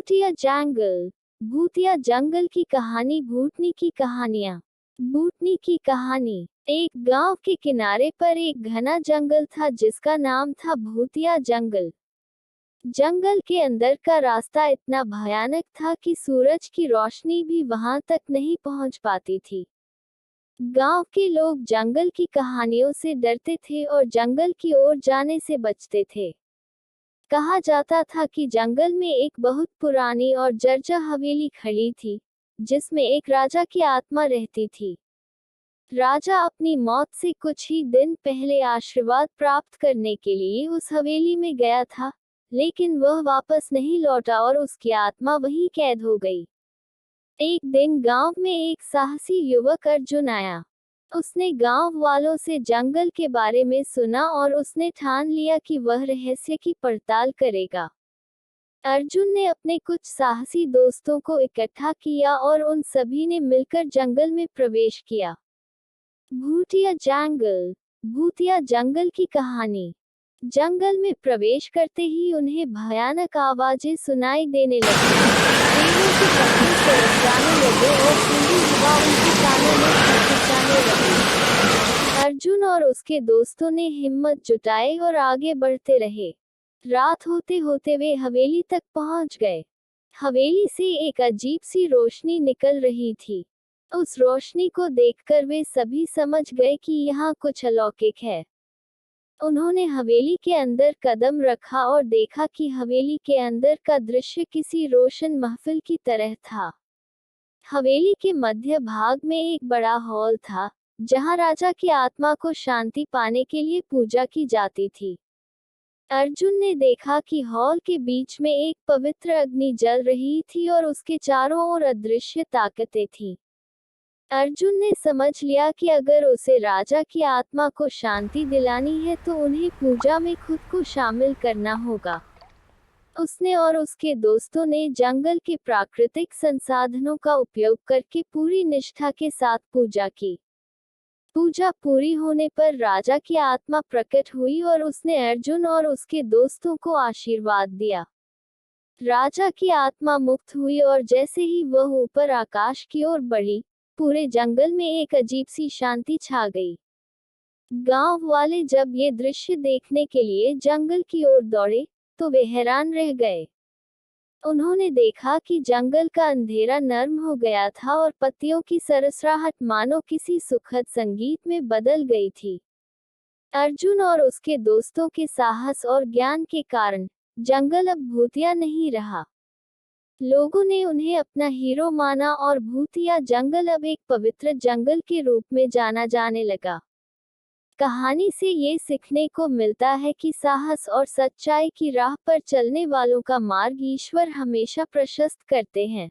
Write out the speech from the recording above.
भूतिया जंगल। भूतिया जंगल की कहानी। भूतनी की कहानियाँ। भूतनी की कहानी। एक गांव के किनारे पर एक घना जंगल था जिसका नाम था भूतिया जंगल। जंगल के अंदर का रास्ता इतना भयानक था कि सूरज की रोशनी भी वहां तक नहीं पहुंच पाती थी। गांव के लोग जंगल की कहानियों से डरते थे और जंगल की ओर जाने से बचते थे। कहा जाता था कि जंगल में एक बहुत पुरानी और जर्जर हवेली खड़ी थी, जिसमें एक राजा की आत्मा रहती थी। राजा अपनी मौत से कुछ ही दिन पहले आशीर्वाद प्राप्त करने के लिए उस हवेली में गया था, लेकिन वह वापस नहीं लौटा और उसकी आत्मा वहीं कैद हो गई। एक दिन गांव में एक साहसी युवक अर्जुन आया। उसने गांव वालों से जंगल के बारे में सुना और उसने ठान लिया कि वह रहस्य की पड़ताल करेगा। अर्जुन ने अपने कुछ साहसी दोस्तों को इकट्ठा किया और उन सभी ने मिलकर जंगल में प्रवेश किया। भूतिया जंगल। भूतिया जंगल की कहानी। जंगल में प्रवेश करते ही उन्हें भयानक आवाजें सुनाई देने लगी। पेड़ों के पत्ते सरक जाने लगे और ठंडी हवा उनके कानों में खटखटाने लगी। अर्जुन और उसके दोस्तों ने हिम्मत जुटाई और आगे बढ़ते रहे। रात होते होते वे हवेली तक पहुंच गए। हवेली से एक अजीब सी रोशनी निकल रही थी। उस रोशनी को देखकर वे सभी समझ गए कि यहाँ कुछ अलौकिक है। उन्होंने हवेली के अंदर कदम रखा और देखा कि हवेली के अंदर का दृश्य किसी रोशन महफिल की तरह था। हवेली के मध्य भाग में एक बड़ा हॉल था, जहां राजा की आत्मा को शांति पाने के लिए पूजा की जाती थी। अर्जुन ने देखा कि हॉल के बीच में एक पवित्र अग्नि जल रही थी और उसके चारों ओर अदृश्य ताकतें थीं। अर्जुन ने समझ लिया कि अगर उसे राजा की आत्मा को शांति दिलानी है तो उन्हें पूजा में खुद को शामिल करना होगा। उसने और उसके दोस्तों ने जंगल के प्राकृतिक संसाधनों का उपयोग करके पूरी निष्ठा के साथ पूजा की। पूजा पूरी होने पर राजा की आत्मा प्रकट हुई और उसने अर्जुन और उसके दोस्तों को आशीर्वाद दिया। राजा की आत्मा मुक्त हुई और जैसे ही वह ऊपर आकाश की ओर बढ़ी, पूरे जंगल में एक अजीब सी शांति छा गई। गांव वाले जब ये दृश्य देखने के लिए जंगल की ओर दौड़े, तो वे हैरान रह गए। उन्होंने देखा कि जंगल का अंधेरा नर्म हो गया था और पत्तियों की सरसराहट मानो किसी सुखद संगीत में बदल गई थी। अर्जुन और उसके दोस्तों के साहस और ज्ञान के कारण जंगल अब भूतिया नहीं रहा। लोगों ने उन्हें अपना हीरो माना और भूतिया जंगल अब एक पवित्र जंगल के रूप में जाना जाने लगा। कहानी से ये सीखने को मिलता है कि साहस और सच्चाई की राह पर चलने वालों का मार्ग ईश्वर हमेशा प्रशस्त करते हैं।